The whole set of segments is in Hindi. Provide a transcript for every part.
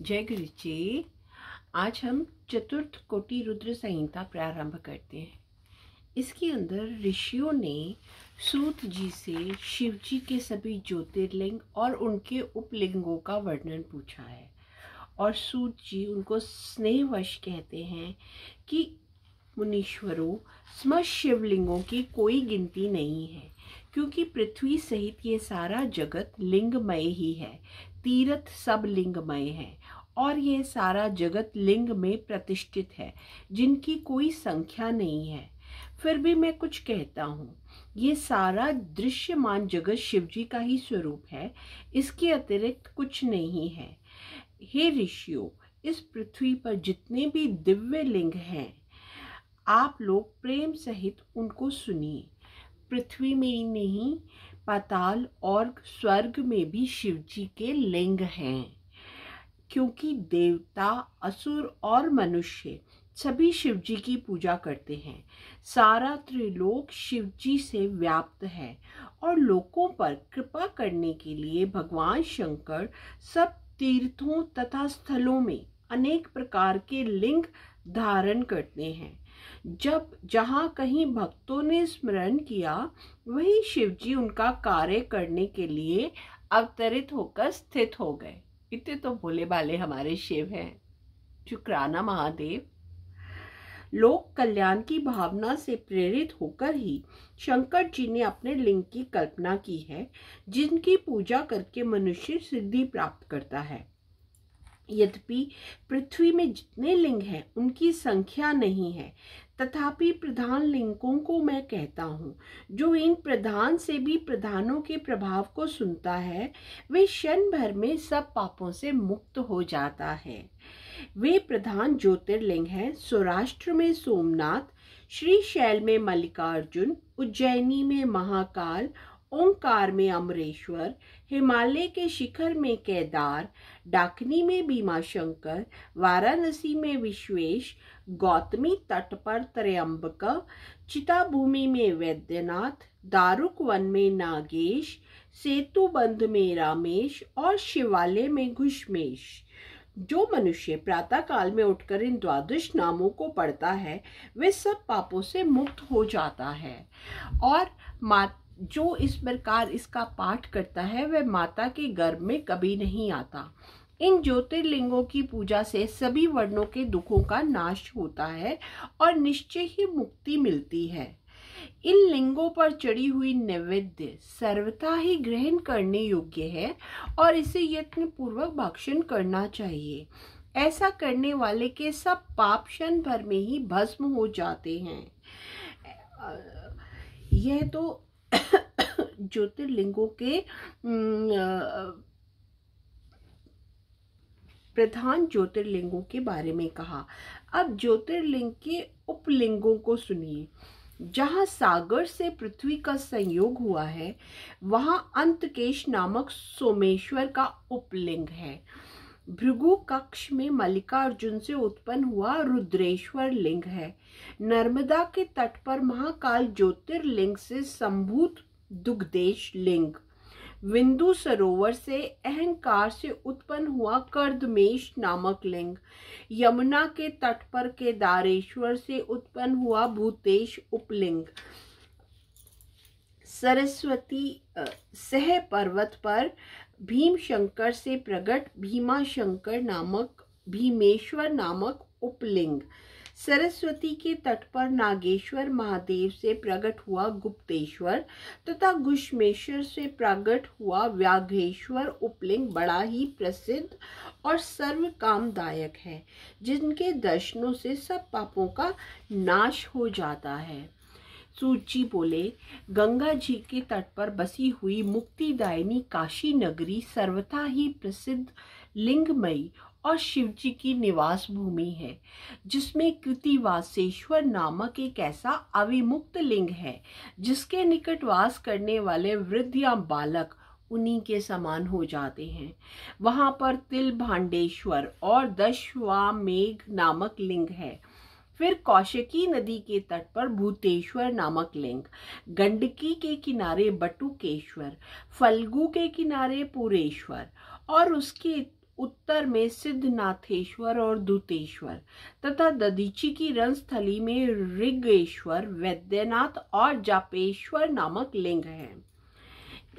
जय गुरु जी। आज हम चतुर्थ कोटि रुद्र संहिता प्रारंभ करते हैं। इसके अंदर ऋषियों ने सूत जी से शिव जी के सभी ज्योतिर्लिंग और उनके उपलिंगों का वर्णन पूछा है और सूत जी उनको स्नेहवश कहते हैं कि मुनीश्वरों, समस्त शिवलिंगों की कोई गिनती नहीं है, क्योंकि पृथ्वी सहित ये सारा जगत लिंगमय ही है। तीर्थ सब लिंगमय है और ये सारा जगत लिंग में प्रतिष्ठित है, जिनकी कोई संख्या नहीं है। फिर भी मैं कुछ कहता हूँ, ये सारा दृश्यमान जगत शिवजी का ही स्वरूप है, इसके अतिरिक्त कुछ नहीं है। हे ऋषियों, इस पृथ्वी पर जितने भी दिव्य लिंग हैं, आप लोग प्रेम सहित उनको सुनिए। पृथ्वी में ही नहीं, पाताल और स्वर्ग में भी शिवजी के लिंग हैं, क्योंकि देवता, असुर और मनुष्य सभी शिवजी की पूजा करते हैं। सारा त्रिलोक शिवजी से व्याप्त है और लोगों पर कृपा करने के लिए भगवान शंकर सब तीर्थों तथा स्थलों में अनेक प्रकार के लिंग धारण करते हैं। जब जहाँ कहीं भक्तों ने स्मरण किया, वहीं शिवजी उनका कार्य करने के लिए अवतरित होकर स्थित हो गए। इतने तो भोले भाले हमारे शिव हैं। शुक्राना महादेव। लोक कल्याण की भावना से प्रेरित होकर ही शंकर जी ने अपने लिंग की कल्पना की है, जिनकी पूजा करके मनुष्य सिद्धि प्राप्त करता है। यद्यपि पृथ्वी में जितने लिंग हैं उनकी संख्या नहीं है, तथापि प्रधान लिंगों को मैं कहता हूँ। जो इन प्रधान से भी प्रधानों के प्रभाव को सुनता है, वे क्षण भर में सब पापों से मुक्त हो जाता है। वे प्रधान ज्योतिर्लिंग हैं सौराष्ट्र में सोमनाथ, श्रीशैल में मल्लिकार्जुन, उज्जैनी में महाकाल, ओंकार में अमरेश्वर, हिमालय के शिखर में केदार, डाकनी में भीमाशंकर, वाराणसी में विश्वेश, गौतमी तट पर त्रयंबक, चिताभूमि में वैद्यनाथ, दारुक वन में नागेश, सेतुबंध में रामेश और शिवालय में घुश्मेश। जो मनुष्य प्रातः काल में उठकर इन द्वादश नामों को पढ़ता है, वे सब पापों से मुक्त हो जाता है। और जो इस प्रकार इसका पाठ करता है, वह माता के गर्भ में कभी नहीं आता। इन ज्योतिर्लिंगों की पूजा से सभी वर्णों के दुखों का नाश होता है और निश्चय ही मुक्ति मिलती है। इन लिंगों पर चढ़ी हुई नैवेद्य सर्वथा ही ग्रहण करने योग्य है और इसे यत्न पूर्वक भक्षण करना चाहिए। ऐसा करने वाले के सब पाप क्षण भर में ही भस्म हो जाते हैं। यह तो ज्योतिर्लिंगों के प्रधान ज्योतिर्लिंगों के बारे में कहा। अब ज्योतिर्लिंग के उपलिंगों को सुनिए। जहाँ सागर से पृथ्वी का संयोग हुआ है, वहाँ अंतकेश नामक सोमेश्वर का उपलिंग है। भृगु कक्ष में मल्लिकार्जुन से उत्पन्न हुआ रुद्रेश्वर लिंग है। नर्मदा के तट पर महाकाल ज्योतिर्लिंग से संभूत दुग्धेश लिंग। विंदु सरोवर से अहंकार से उत्पन्न हुआ कर्दमेश नामक लिंग। यमुना के तट पर केदारेश्वर से उत्पन्न हुआ भूतेश उपलिंग। सरस्वती सह पर्वत पर भीमशंकर से प्रकट भीमेश्वर नामक उपलिंग। सरस्वती के तट पर नागेश्वर महादेव से प्रकट हुआ गुप्तेश्वर तथा घुश्मेश्वर से प्रकट हुआ व्याघ्रेश्वर उपलिंग बड़ा ही प्रसिद्ध और सर्व कामदायक है, जिनके दर्शनों से सब पापों का नाश हो जाता है। सूची बोले, गंगा जी के तट पर बसी हुई मुक्तिदायिनी काशी नगरी सर्वथा ही प्रसिद्ध लिंगमयी और शिवजी की निवास भूमि है, जिसमें कृतिवासेश्वर नामक एक ऐसा अविमुक्त लिंग है, जिसके निकट वास करने वाले वृद्ध या बालक उन्हीं के समान हो जाते हैं। वहां पर तिल भांडेश्वर और दशवामेघ नामक लिंग है। फिर कौशिकी नदी के तट पर भूतेश्वर नामक लिंग, गंडकी के किनारे बटुकेश्वर, फल्गु के किनारे पुरेश्वर और उसके उत्तर में सिद्धनाथेश्वर और दूतेश्वर तथा दधीची की रणस्थली में ऋगेश्वर, वैद्यनाथ और जापेश्वर नामक लिंग हैं।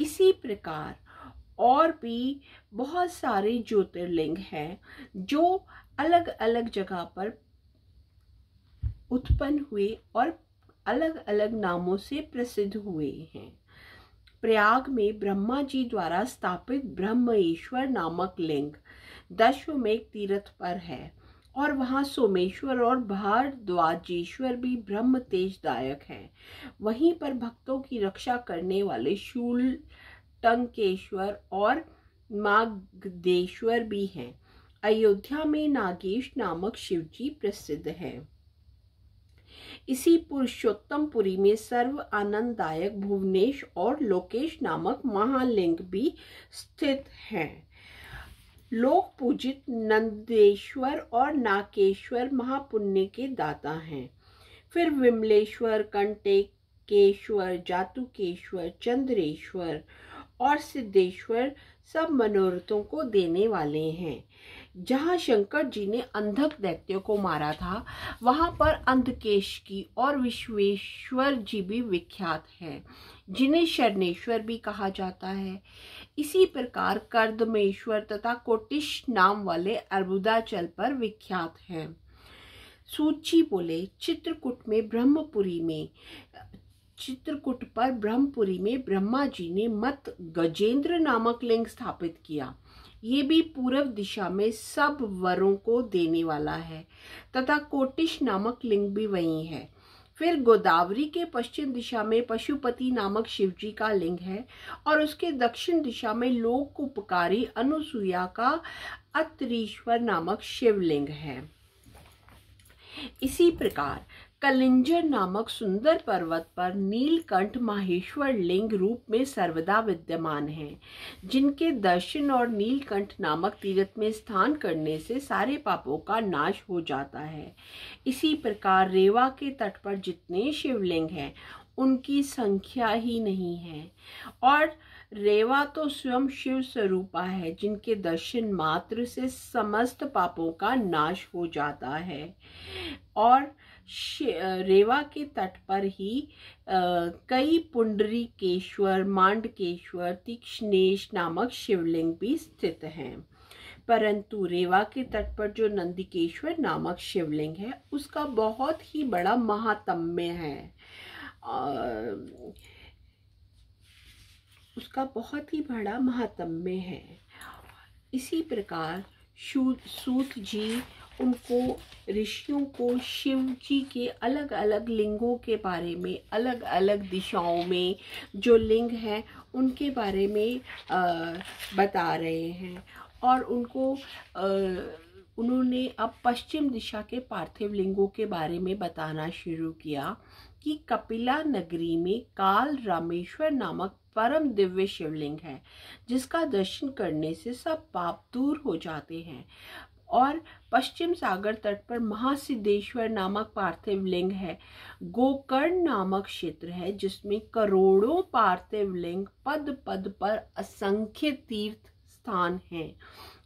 इसी प्रकार और भी बहुत सारे ज्योतिर्लिंग हैं जो अलग अलग जगह पर उत्पन्न हुए और अलग अलग नामों से प्रसिद्ध हुए हैं। प्रयाग में ब्रह्मा जी द्वारा स्थापित ब्रह्मेश्वर नामक लिंग दशमेघ तीर्थ पर है और वहाँ सोमेश्वर और भारद्वाजेश्वर भी ब्रह्म तेजदायक हैं। वहीं पर भक्तों की रक्षा करने वाले शूल टंकेश्वर और मागधेश्वर भी हैं। अयोध्या में नागेश नामक शिवजी प्रसिद्ध है। इसी पुरुषोत्तमपुरी में सर्व आनंददायक भुवनेश और लोकेश नामक महालिंग भी स्थित हैं। लोक पूजित नंदेश्वर और नाकेश्वर महापुण्य के दाता हैं। फिर विमलेश्वर, कंटेकेश्वर, जातुकेश्वर, चंद्रेश्वर और सिद्धेश्वर सब मनोरथों को देने वाले हैं। जहाँ शंकर जी ने अंधक दैत्य को मारा था, वहाँ पर अंधकेश और विश्वेश्वर जी भी विख्यात हैं, जिन्हें शरणेश्वर भी कहा जाता है। इसी प्रकार कर्दमेश्वर तथा कोटिश नाम वाले अर्बुदाचल पर विख्यात हैं। सूची बोले चित्रकूट पर ब्रह्मपुरी में ब्रह्मा जी ने मत गजेंद्र नामक लिंग स्थापित किया। ये भी पूर्व दिशा में सब वरों को देने वाला है तथा कोटिश नामक लिंग भी वही है। फिर गोदावरी के पश्चिम दिशा में पशुपति नामक शिवजी का लिंग है और उसके दक्षिण दिशा में लोक उपकारी अनुसुईया का अत्रीश्वर नामक शिवलिंग है। इसी प्रकार कलिंजर नामक सुंदर पर्वत पर नीलकंठ माहेश्वर लिंग रूप में सर्वदा विद्यमान है, जिनके दर्शन और नीलकंठ नामक तीर्थ में स्नान करने से सारे पापों का नाश हो जाता है। इसी प्रकार रेवा के तट पर जितने शिवलिंग हैं उनकी संख्या ही नहीं है और रेवा तो स्वयं शिव स्वरूपा है, जिनके दर्शन मात्र से समस्त पापों का नाश हो जाता है। और रेवा के तट पर ही कई पुंडरीकेश्वर, मांडकेश्वर, तीक्ष्णेश नामक शिवलिंग भी स्थित हैं। परंतु रेवा के तट पर जो नंदिकेश्वर नामक शिवलिंग है उसका बहुत ही बड़ा महात्म्य है। इसी प्रकार सूत जी उनको ऋषियों को शिव जी के अलग अलग लिंगों के बारे में, अलग अलग दिशाओं में जो लिंग हैं उनके बारे में बता रहे हैं। और उन्होंने अब पश्चिम दिशा के पार्थिव लिंगों के बारे में बताना शुरू किया कि कपिला नगरी में काल रामेश्वर नामक परम दिव्य शिवलिंग है, जिसका दर्शन करने से सब पाप दूर हो जाते हैं। और पश्चिम सागर तट पर महासिद्धेश्वर नामक पार्थिव लिंग है। गोकर्ण नामक क्षेत्र है जिसमें करोड़ों पार्थिव लिंग पद पद पर असंख्य तीर्थ स्थान हैं।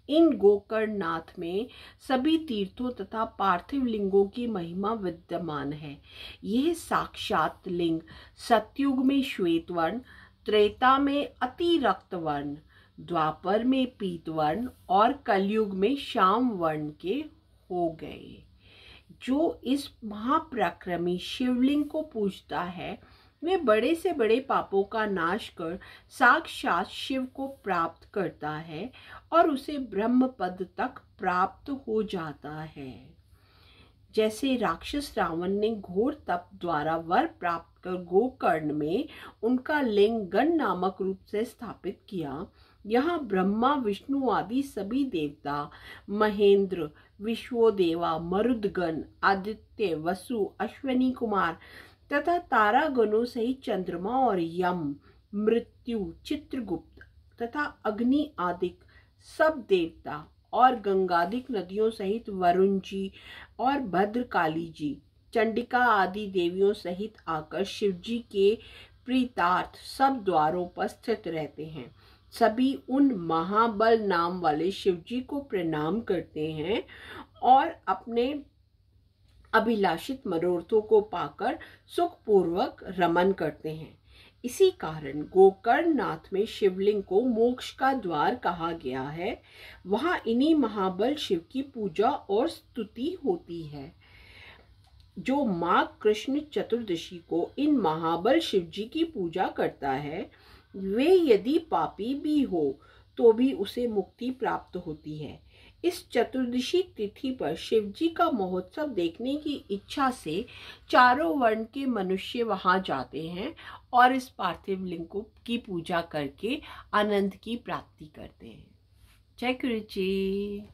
इन गोकर्णनाथ में सभी तीर्थों तथा पार्थिव लिंगों की महिमा विद्यमान है। यह साक्षात लिंग सतयुग में श्वेत वर्ण, त्रेता में अति रक्त वर्ण, द्वापर में पीत वर्ण और कलयुग में श्याम वर्ण के हो गए। जो इस महापराक्रमी शिवलिंग को पूजता है वे बड़े से बड़े पापों का नाश कर साक्षात शिव को प्राप्त करता है और उसे ब्रह्म पद तक प्राप्त हो जाता है। जैसे राक्षस रावण ने घोर तप द्वारा वर प्राप्त कर गोकर्ण में उनका लिंग गण नामक रूप से स्थापित किया, यहाँ ब्रह्मा विष्णु आदि सभी देवता, महेंद्र, विश्वोदेवा, मरुदगण, आदित्य, वसु, अश्वनी कुमार तथा तारागणों सहित चंद्रमा और यम, मृत्यु, चित्रगुप्त तथा अग्नि आदि सब देवता और गंगादिक नदियों सहित वरुण जी और भद्रकाली जी, चंडिका आदि देवियों सहित आकर शिव जी के प्रीतार्थ सब द्वारों पर स्थित रहते हैं। सभी उन महाबल नाम वाले शिवजी को प्रणाम करते हैं और अपने अभिलाषित मनोरथों को पाकर सुखपूर्वक रमन करते हैं। इसी कारण गोकर्णनाथ में शिवलिंग को मोक्ष का द्वार कहा गया है। वहां इन्हीं महाबल शिव की पूजा और स्तुति होती है। जो माघ कृष्ण चतुर्दशी को इन महाबल शिवजी की पूजा करता है, वे यदि पापी भी हो तो भी उसे मुक्ति प्राप्त होती है। इस चतुर्दशी तिथि पर शिवजी का महोत्सव देखने की इच्छा से चारों वर्ण के मनुष्य वहां जाते हैं और इस पार्थिव लिंग की पूजा करके आनंद की प्राप्ति करते हैं। जय गुरु जी।